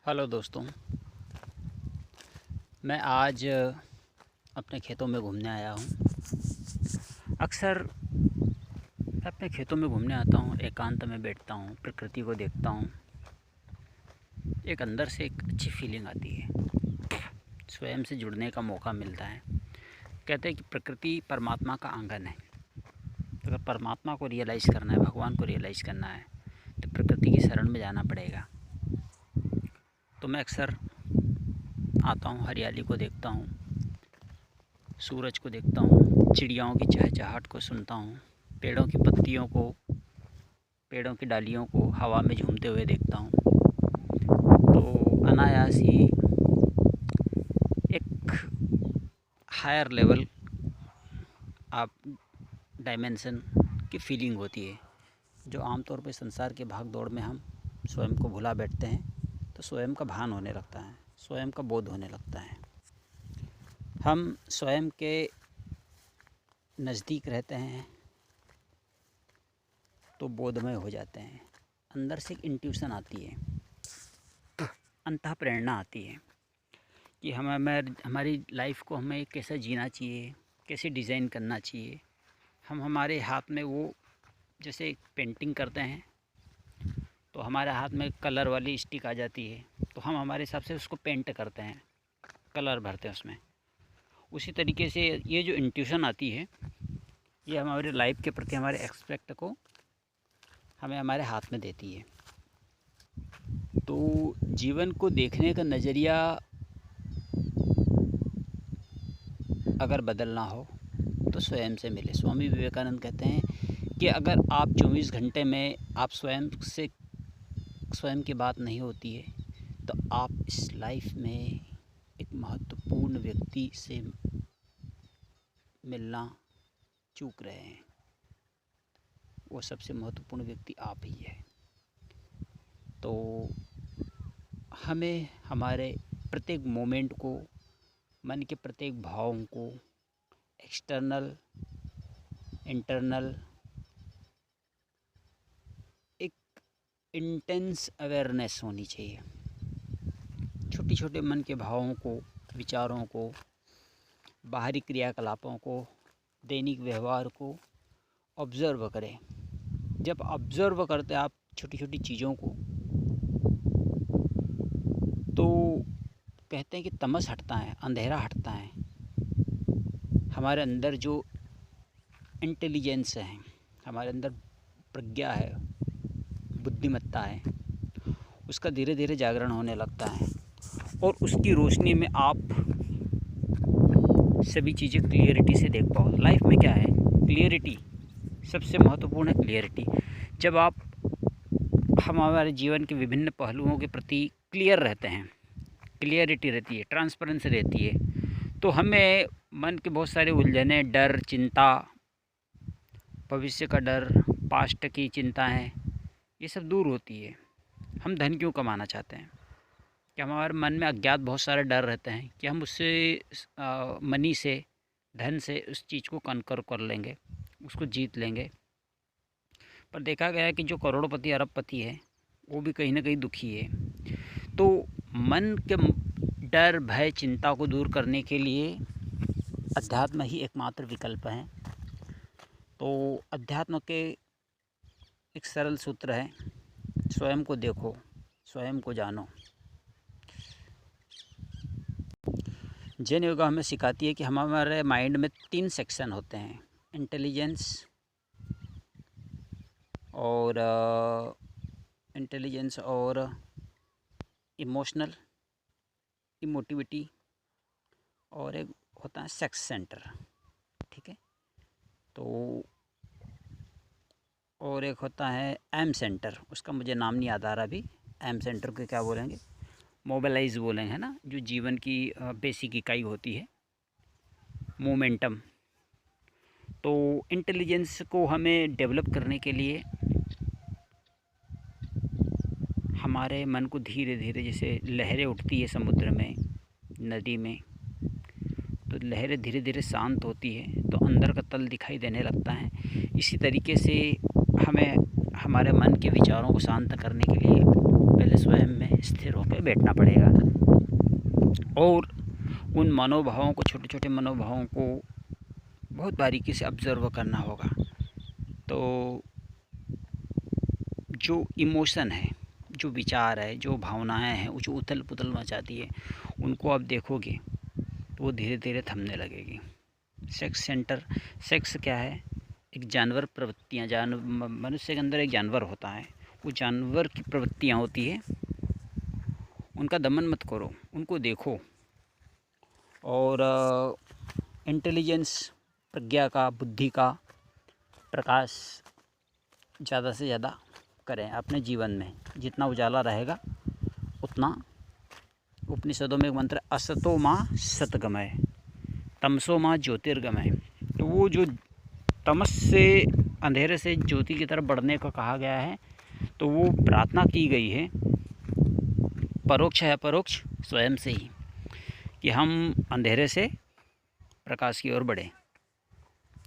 Hello दोस्तों, मैं आज अपने खेतों में घूमने आया हूँ। अक्सर मैं अपने खेतों में घूमने आता हूँ, एकांत में बैठता हूँ, प्रकृति को देखता हूँ। एक अंदर से एक अच्छी फीलिंग आती है, स्वयं से जुड़ने का मौका मिलता है। कहते हैं कि प्रकृति परमात्मा का आंगन है। अगर परमात्मा को रियलाइज़ करना है, भगवान को रियलाइज़ करना है, तो प्रकृति की शरण में जाना पड़ेगा। तो मैं अक्सर आता हूँ, हरियाली को देखता हूँ, सूरज को देखता हूँ, चिड़ियाओं की चहचहाहट को सुनता हूँ, पेड़ों की पत्तियों को, पेड़ों की डालियों को हवा में झूमते हुए देखता हूँ। तो अनायास ही एक हायर लेवल आप डायमेंशन की फीलिंग होती है, जो आमतौर पर संसार के भाग दौड़ में हम स्वयं को भुला बैठते हैं। तो स्वयं का भान होने लगता है, स्वयं का बोध होने लगता है। हम स्वयं के नज़दीक रहते हैं तो बोधमय हो जाते हैं। अंदर से एक इंट्यूशन आती है, अंतः प्रेरणा आती है कि हमारी लाइफ को हमें कैसा जीना चाहिए, कैसे डिज़ाइन करना चाहिए। हमारे हाथ में वो, जैसे पेंटिंग करते हैं तो हमारे हाथ में कलर वाली स्टिक आ जाती है, तो हम हमारे हिसाब से उसको पेंट करते हैं, कलर भरते हैं उसमें। उसी तरीके से ये जो इंट्यूशन आती है, ये हमारे लाइफ के प्रति हमारे एक्सपेक्ट को हमें हमारे हाथ में देती है। तो जीवन को देखने का नज़रिया अगर बदलना हो तो स्वयं से मिले। स्वामी विवेकानंद कहते हैं कि अगर आप 24 घंटे में आप स्वयं की बात नहीं होती है, तो आप इस लाइफ में एक महत्वपूर्ण व्यक्ति से मिलना चूक रहे हैं। वो सबसे महत्वपूर्ण व्यक्ति आप ही है। तो हमें हमारे प्रत्येक मोमेंट को, मन के प्रत्येक भावों को, एक्सटर्नल इंटरनल एक इंटेंस अवेयरनेस होनी चाहिए। छोटे छोटे मन के भावों को, विचारों को, बाहरी क्रियाकलापों को, दैनिक व्यवहार को ऑब्ज़र्व करें। जब ऑब्ज़र्व करते आप छोटी छोटी चीज़ों को, तो कहते हैं कि तमस हटता है, अंधेरा हटता है। हमारे अंदर जो इंटेलिजेंस है, हमारे अंदर प्रज्ञा है, बुद्धिमत्ता है, उसका धीरे धीरे जागरण होने लगता है। और उसकी रोशनी में आप सभी चीज़ें क्लियरिटी से देख पाओ। लाइफ में क्या है, क्लियरिटी सबसे महत्वपूर्ण है। क्लियरिटी जब आप हमारे जीवन के विभिन्न पहलुओं के प्रति क्लियर रहते हैं, क्लियरिटी रहती है, ट्रांसपेरेंसी रहती है, तो हमें मन के बहुत सारे उलझने, डर, चिंता, भविष्य का डर, पास्ट की चिंताएं, ये सब दूर होती है। हम धन क्यों कमाना चाहते हैं? कि हमारे मन में अज्ञात बहुत सारे डर रहते हैं कि हम उससे मनी से, धन से उस चीज़ को कनकर कर लेंगे, उसको जीत लेंगे। पर देखा गया है कि जो करोड़पति, अरबपति है, वो भी कहीं ना कहीं दुखी है। तो मन के डर, भय, चिंता को दूर करने के लिए अध्यात्म ही एकमात्र विकल्प है। तो अध्यात्म के एक सरल सूत्र है, स्वयं को देखो, स्वयं को जानो। जैन योगा हमें सिखाती है कि हमारे माइंड में 3 सेक्शन होते हैं, इंटेलिजेंस और इमोशनल, इमोटिविटी, और एक होता है सेक्स सेंटर। ठीक है। तो और एक होता है एम सेंटर, उसका मुझे नाम नहीं याद आ रहा अभी। एम सेंटर को क्या बोलेंगे? मोबिलाइज बोलेंगे, है ना, जो जीवन की बेसिक इकाई होती है, मोमेंटम। तो इंटेलिजेंस को हमें डेवलप करने के लिए हमारे मन को धीरे धीरे, जैसे लहरें उठती है समुद्र में, नदी में, तो लहरें धीरे धीरे शांत होती है तो अंदर का तल दिखाई देने लगता है। इसी तरीके से हमें हमारे मन के विचारों को शांत करने के लिए पहले स्वयं में स्थिर होकर बैठना पड़ेगा और उन मनोभावों को, छोटे छोटे मनोभावों को बहुत बारीकी से ऑब्ज़र्व करना होगा। तो जो इमोशन है, जो विचार है, जो भावनाएं हैं, वो जो उथल पुथल मचाती है, उनको आप देखोगे तो वो धीरे धीरे थमने लगेगी। सेक्स क्या है? एक जानवर प्रवृत्तियाँ, मनुष्य के अंदर एक जानवर होता है, वो जानवर की प्रवृत्तियाँ होती है, उनका दमन मत करो, उनको देखो और इंटेलिजेंस, प्रज्ञा का, बुद्धि का प्रकाश ज़्यादा से ज़्यादा करें अपने जीवन में। जितना उजाला रहेगा उतना, उपनिषदों में एक मंत्र, असतो माँ सतगमय, तमसो माँ ज्योतिर्गमय। तो वो जो तमस से, अंधेरे से ज्योति की तरफ बढ़ने को कहा गया है, तो वो प्रार्थना की गई है परोक्ष है अपरोक्ष स्वयं से ही, कि हम अंधेरे से प्रकाश की ओर बढ़ें।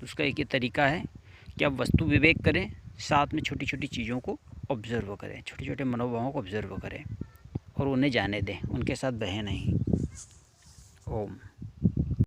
उसका एक ही तरीका है कि आप वस्तु विवेक करें, साथ में छोटी छोटी चीज़ों को ऑब्ज़र्व करें, छोटे छोटे मनोभावों को ऑब्ज़र्व करें और उन्हें जाने दें, उनके साथ बहें नहीं। ओम।